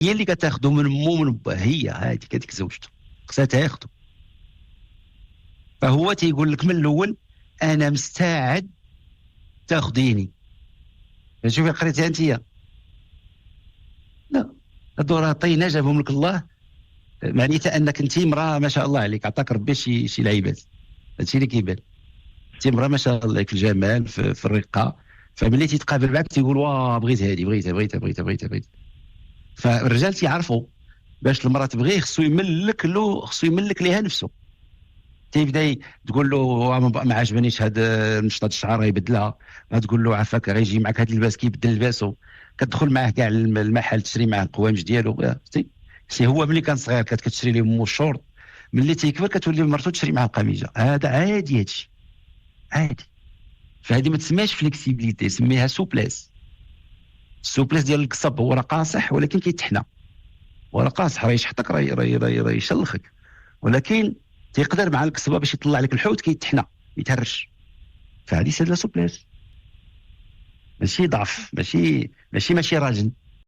هي اللي كتاخذو من مو من باه، هي هذيك زوجته خصها تاخذو. فهو تيقول لك من الاول انا مستعد تاخذيني. شوفي قريتها انت؟ لا، هادو راه طينه جابهم لك الله، معناتها انك انت امراه ما شاء الله عليك، عطاك ربي شي لعيبات. هادشي اللي كيبان، انت امراه ما شاء الله عليك في الجمال، في الرقه. فملي تيتقابل معك تيقول واه بغيت هذه، بغيتها. فالرجال تيعرفوا باش المراه تبغيه خصو يملك ليها نفسه. تيبدا تقول له ما عجبنيش هذا مشطة الشعر يبدلها، تقول له عافاك غيجي معك هذا اللباس كيبدل لباسه، كتدخل معاه كاع المحل تشري معاه القوامج ديالو. سي هو ملي كان صغير كانت كتشري ليه مو الشورت، ملي تيكبر كتولي مرتو تشري معاه القميجه. هذا عادي، هادشي عادي. فهذه ما تسميهاش فليكسيبيليتي، سميها سوبليس. السوبليس ديال القصب هو راه قاصح ولكن كيتحنى، وراه قاصح راه يشحطك، راه يشلخك، ولكن تيقدر مع الكسبه باش يطلع لك الحوت كيتحنى يتهرش. فهذه سي لا سوبليس، ماشي ضعف، ماشي راجل.